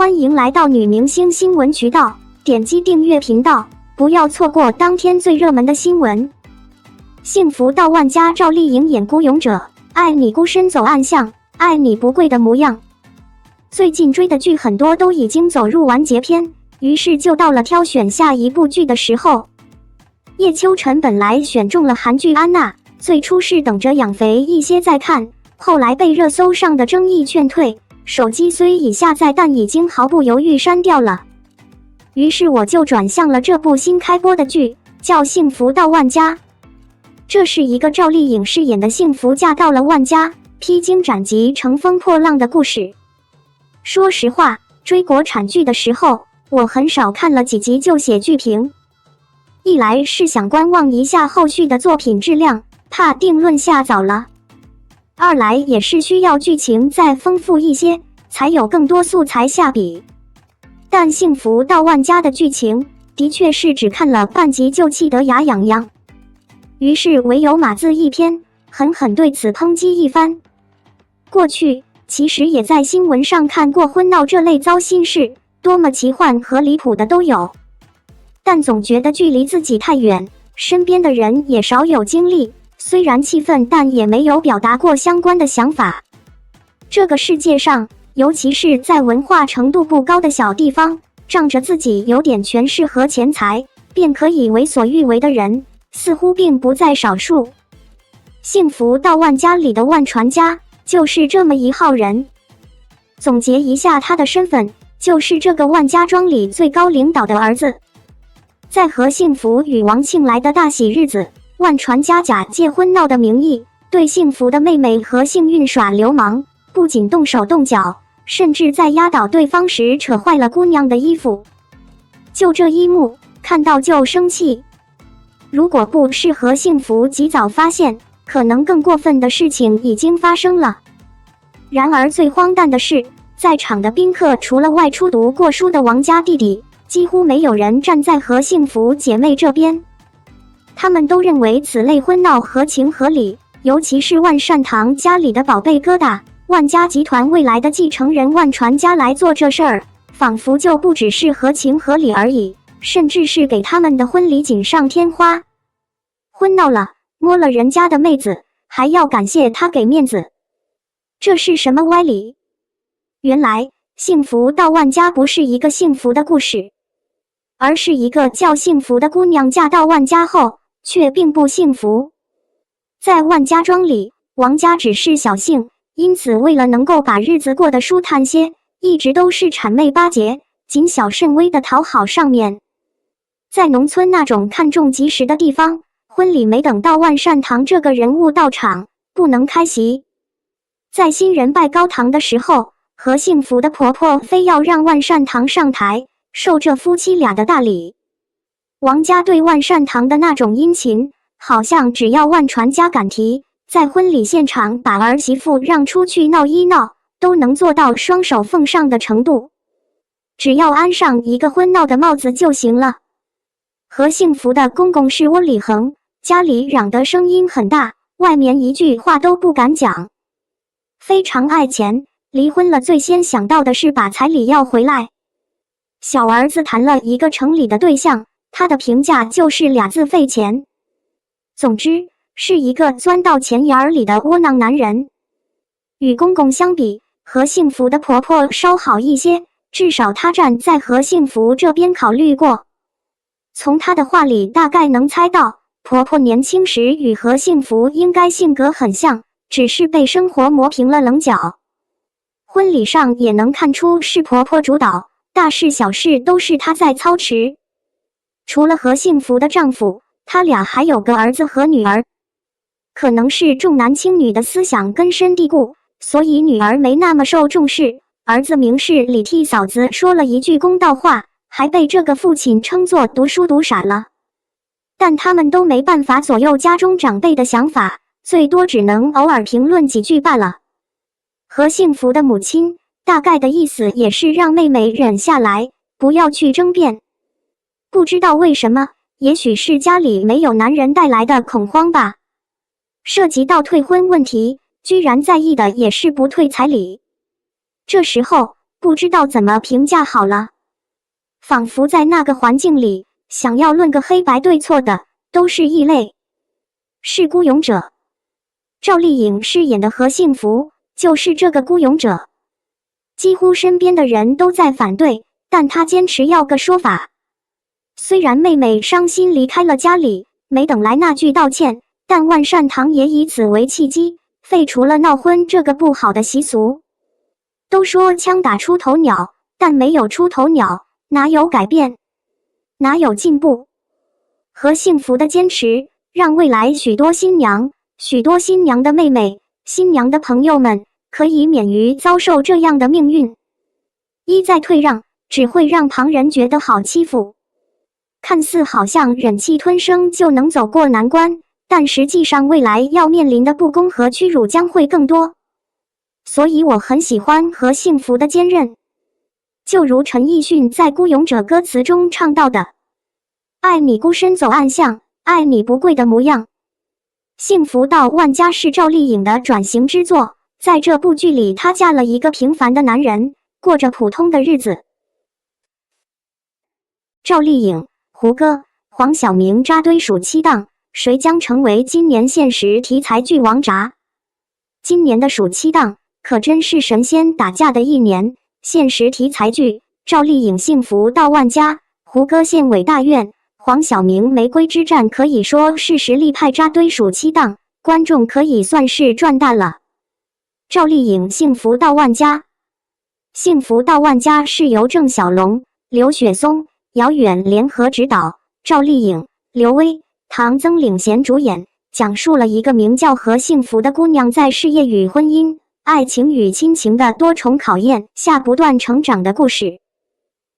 欢迎来到女明星新闻渠道，点击订阅频道，不要错过当天最热门的新闻。幸福到万家赵丽颖演孤勇者，爱你孤身走暗巷，爱你不跪的模样。最近追的剧很多都已经走入完结篇，于是就到了挑选下一部剧的时候。叶秋晨本来选中了韩剧《安娜》，最初是等着养肥一些再看，后来被热搜上的争议劝退，手机虽已下载，但已经毫不犹豫删掉了。于是我就转向了这部新开播的剧，叫《幸福到万家》。这是一个赵丽颖饰演的幸福嫁到了万家，披荆斩棘、乘风破浪的故事。说实话，追国产剧的时候，我很少看了几集就写剧评。一来是想观望一下后续的作品质量，怕定论下早了；二来也是需要剧情再丰富一些，才有更多素材下笔。但幸福到万家的剧情的确是只看了半集就气得牙痒痒，于是唯有码字一篇，狠狠对此抨击一番。过去其实也在新闻上看过婚闹这类糟心事，多么奇幻和离谱的都有，但总觉得距离自己太远，身边的人也少有经历，虽然气愤，但也没有表达过相关的想法。这个世界上，尤其是在文化程度不高的小地方，仗着自己有点权势和钱财，便可以为所欲为的人，似乎并不在少数。幸福到万家里的万传家，就是这么一号人。总结一下他的身份，就是这个万家庄里最高领导的儿子。在和幸福与王庆来的大喜日子，万传家假借婚闹的名义，对幸福的妹妹和幸运耍流氓，不仅动手动脚，甚至在压倒对方时扯坏了姑娘的衣服。就这一幕，看到就生气。如果不是和幸福及早发现，可能更过分的事情已经发生了。然而最荒诞的是，在场的宾客除了外出读过书的王家弟弟，几乎没有人站在和幸福姐妹这边。他们都认为此类婚闹合情合理，尤其是万善堂家里的宝贝疙瘩，万家集团未来的继承人万传家来做这事儿，仿佛就不只是合情合理而已，甚至是给他们的婚礼锦上添花。婚闹了，摸了人家的妹子，还要感谢他给面子，这是什么歪理？原来幸福到万家不是一个幸福的故事，而是一个叫幸福的姑娘嫁到万家后却并不幸福。在万家庄里，王家只是小姓，因此为了能够把日子过得舒坦些，一直都是谄媚巴结，谨小慎微的讨好上面。在农村那种看重及时的地方，婚礼没等到万善堂这个人物到场，不能开席。在新人拜高堂的时候，和幸福的婆婆非要让万善堂上台受这夫妻俩的大礼。王家对万善堂的那种殷勤，好像只要万传家敢提，在婚礼现场把儿媳妇让出去闹一闹，都能做到双手奉上的程度。只要安上一个婚闹的帽子就行了。和幸福的公公是窝里横，家里嚷得声音很大，外面一句话都不敢讲。非常爱钱，离婚了最先想到的是把彩礼要回来。小儿子谈了一个城里的对象，他的评价就是俩字：费钱。总之，是一个钻到钱眼里的窝囊男人。与公公相比，和幸福的婆婆稍好一些，至少她站在和幸福这边考虑过。从她的话里大概能猜到，婆婆年轻时与和幸福应该性格很像，只是被生活磨平了棱角。婚礼上也能看出是婆婆主导，大事小事都是她在操持。除了和幸福的丈夫，他俩还有个儿子和女儿。可能是重男轻女的思想根深蒂固，所以女儿没那么受重视，儿子明事理替嫂子说了一句公道话，还被这个父亲称作读书读傻了。但他们都没办法左右家中长辈的想法，最多只能偶尔评论几句罢了。和幸福的母亲大概的意思也是让妹妹忍下来，不要去争辩。不知道为什么，也许是家里没有男人带来的恐慌吧。涉及到退婚问题，居然在意的也是不退彩礼。这时候，不知道怎么评价好了。仿佛在那个环境里，想要论个黑白对错的，都是异类，是孤勇者。赵丽颖饰演的何幸福就是这个孤勇者。几乎身边的人都在反对，但她坚持要个说法。虽然妹妹伤心离开了家里，没等来那句道歉，但万善堂也以此为契机，废除了闹婚这个不好的习俗。都说枪打出头鸟，但没有出头鸟，哪有改变？哪有进步？何幸福的坚持，让未来许多新娘的妹妹、新娘的朋友们，可以免于遭受这样的命运。一再退让，只会让旁人觉得好欺负。看似好像忍气吞声就能走过难关，但实际上未来要面临的不公和屈辱将会更多。所以我很喜欢何幸福的坚韧。就如陈奕迅在《孤勇者》歌词中唱到的：爱你孤身走暗巷，爱你不跪的模样。幸福到万家是赵丽颖的转型之作，在这部剧里，她嫁了一个平凡的男人，过着普通的日子。赵丽颖、胡歌、黄晓明扎堆暑期档，谁将成为今年现实题材剧王炸？今年的暑期档可真是神仙打架的一年。现实题材剧，赵丽颖幸福到万家，胡歌县委大院，黄晓明玫瑰之战，可以说是实力派扎堆暑期档，观众可以算是赚大了。赵丽颖幸福到万家，幸福到万家是由郑晓龙、刘雪松、姚远联合执导，赵丽颖、刘薇、唐曾领衔主演，讲述了一个名叫何幸福的姑娘在事业与婚姻、爱情与亲情的多重考验下不断成长的故事。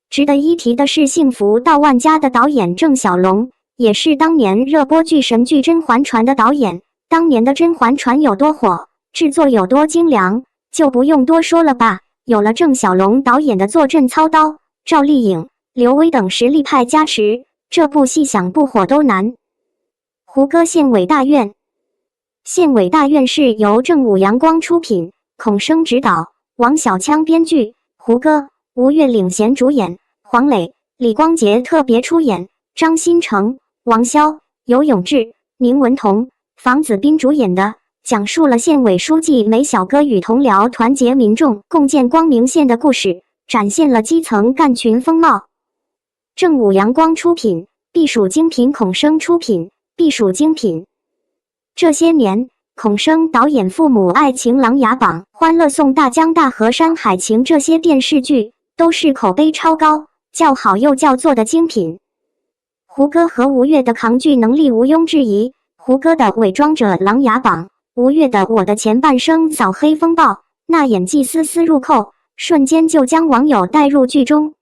值得一提的是，幸福到万家的导演郑晓龙，也是当年热播剧神剧《甄嬛传》的导演。当年的《甄嬛传》有多火，制作有多精良，就不用多说了吧。有了郑晓龙导演的坐镇操刀，赵丽颖、刘薇等实力派加持，这部戏想不火都难。胡歌县委大院，县委大院是由正午阳光出品，孔生执导，王小枪编剧，胡歌、吴越领衔主演，黄磊、李光洁特别出演，张新成、王骁、尤永志、宁文彤、房子斌主演的，讲述了县委书记梅小哥与同僚团结民众共建光明县的故事，展现了基层干群风貌。正午阳光出品，必属精品，孔生出品，必属精品。这些年，孔生导演《父母爱情》《琅琊榜》《欢乐颂》《大江大河》《山海情》这些电视剧都是口碑超高、叫好又叫座的精品。胡歌和吴越的扛剧能力毋庸置疑，胡歌的《伪装者》《琅琊榜》，吴越的《我的前半生》《扫黑风暴》，那演技丝丝入扣，瞬间就将网友带入剧中。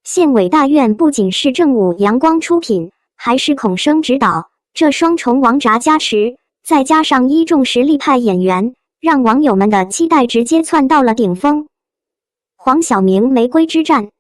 县委大院不仅是正午阳光出品，还是孔生执导，这双重王炸加持，再加上一众实力派演员，让网友们的期待直接窜到了顶峰。黄晓明玫瑰之战，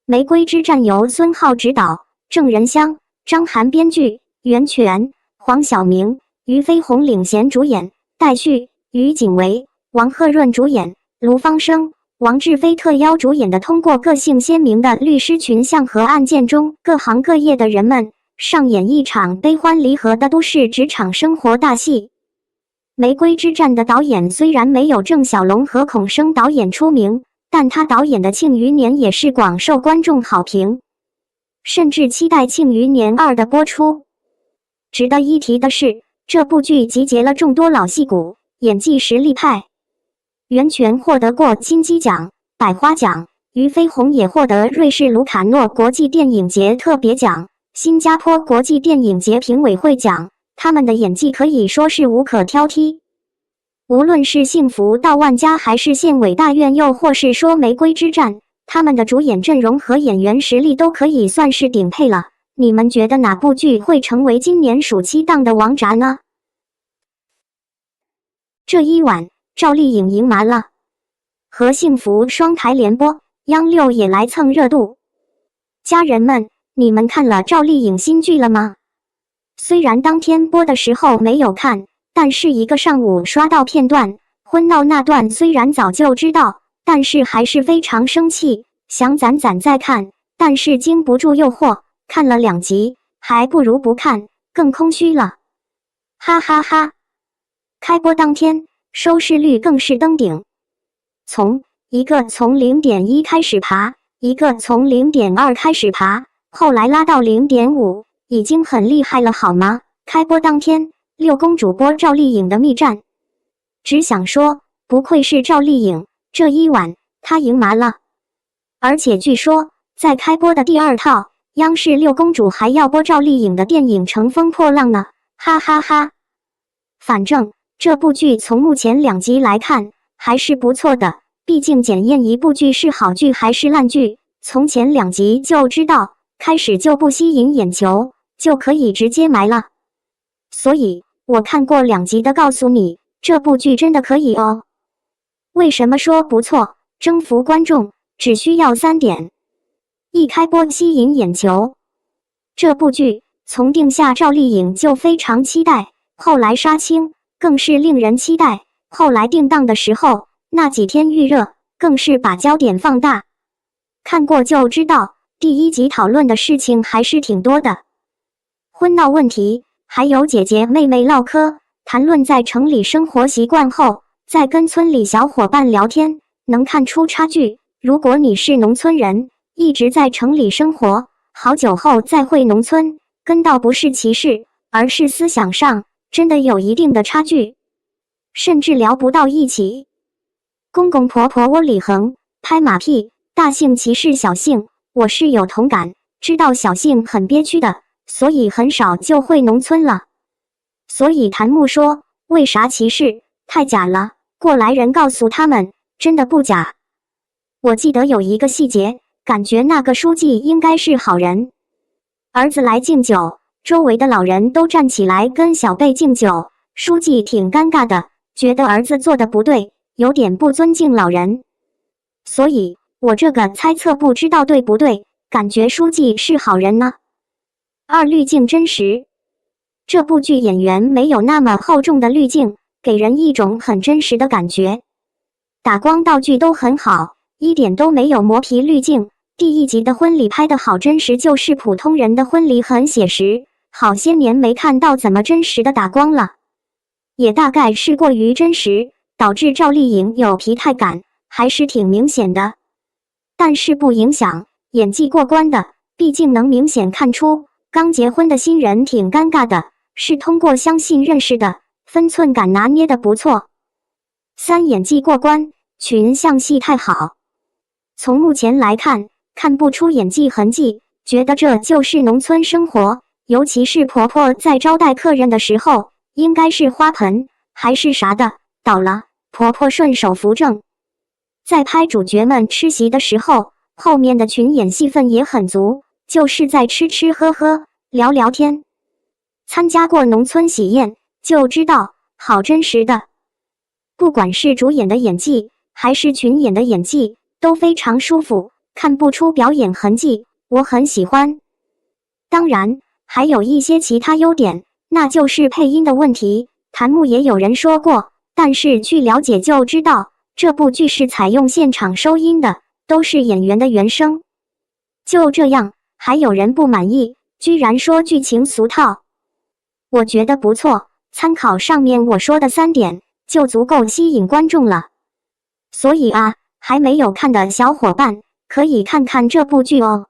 玫瑰之战由孙浩执导，郑仁香、张涵编剧，袁泉、黄晓明、俞飞鸿领衔主演，戴旭、于景维、王鹤润主演，卢芳生、王志飞特邀主演的，通过个性鲜明的律师群像和案件中各行各业的人们，上演一场悲欢离合的都市职场生活大戏。玫瑰之战的导演虽然没有郑晓龙和孔生导演出名，但他导演的《庆余年》也是广受观众好评，甚至期待《庆余年2》的播出。值得一提的是，这部剧集结了众多老戏骨，演技实力派。袁泉获得过金鸡奖、百花奖，俞飞鸿也获得瑞士卢卡诺国际电影节特别奖、新加坡国际电影节评委会奖，他们的演技可以说是无可挑剔。无论是幸福到万家，还是县委大院，又或是说玫瑰之战，他们的主演阵容和演员实力都可以算是顶配了。你们觉得哪部剧会成为今年暑期档的王炸呢？这一晚，赵丽颖赢麻了，和幸福双台联播，央六也来蹭热度。家人们，你们看了赵丽颖新剧了吗？虽然当天播的时候没有看，但是一个上午刷到片段，婚闹那段虽然早就知道，但是还是非常生气，想攒再看，但是经不住诱惑，看了2集，还不如不看，更空虚了。哈哈哈！开播当天，收视率更是登顶，一个从 0.1 开始爬，一个从 0.2 开始爬，后来拉到 0.5， 已经很厉害了好吗？开播当天，6公主播赵丽颖的密战，只想说，不愧是赵丽颖，这一晚她赢麻了。而且据说，在开播的第2套，央视6公主还要播赵丽颖的电影《乘风破浪》呢，哈哈哈！反正这部剧从目前2集来看，还是不错的。毕竟检验一部剧是好剧还是烂剧，从前2集就知道，开始就不吸引眼球，就可以直接埋了。所以，我看过2集的告诉你，这部剧真的可以哦。为什么说不错？征服观众只需要3点：一开播吸引眼球。这部剧从定下赵丽颖就非常期待，后来杀青更是令人期待，后来定档的时候，那几天预热更是把焦点放大。看过就知道，第1集讨论的事情还是挺多的，婚闹问题，还有姐姐妹妹唠嗑，谈论在城里生活习惯后，再跟村里小伙伴聊天，能看出差距。如果你是农村人，一直在城里生活，好久后再回农村，跟倒不是歧视，而是思想上真的有一定的差距，甚至聊不到一起。公公婆婆窝里横，拍马屁，大姓歧视小姓，我是有同感，知道小姓很憋屈的，所以很少就回农村了。所以谭木说，为啥歧视？太假了，过来人告诉他们，真的不假。我记得有一个细节，感觉那个书记应该是好人。儿子来敬酒，周围的老人都站起来跟小辈敬酒，书记挺尴尬的，觉得儿子做的不对，有点不尊敬老人。所以我这个猜测不知道对不对，感觉书记是好人呢。2滤镜真实。这部剧演员没有那么厚重的滤镜，给人一种很真实的感觉。打光道具都很好，一点都没有磨皮滤镜。第1集的婚礼拍得好真实，就是普通人的婚礼很写实，好些年没看到怎么真实的打光了。也大概是过于真实，导致赵丽颖有疲态感，还是挺明显的。但是不影响演技过关的，毕竟能明显看出刚结婚的新人挺尴尬的，是通过相信认识的，分寸感拿捏的不错。3演技过关，群像戏太好。从目前来看，看不出演技痕迹，觉得这就是农村生活，尤其是婆婆在招待客人的时候，应该是花盆还是啥的倒了，婆婆顺手扶正。在拍主角们吃席的时候，后面的群演戏份也很足，就是在吃吃喝喝聊聊天。参加过农村喜宴就知道，好真实的。不管是主演的演技还是群演的演技都非常舒服，看不出表演痕迹，我很喜欢。当然还有一些其他优点，那就是配音的问题，弹幕也有人说过，但是去了解就知道，这部剧是采用现场收音的，都是演员的原声。就这样，还有人不满意，居然说剧情俗套。我觉得不错，参考上面我说的3点，就足够吸引观众了。所以啊，还没有看的小伙伴，可以看看这部剧哦。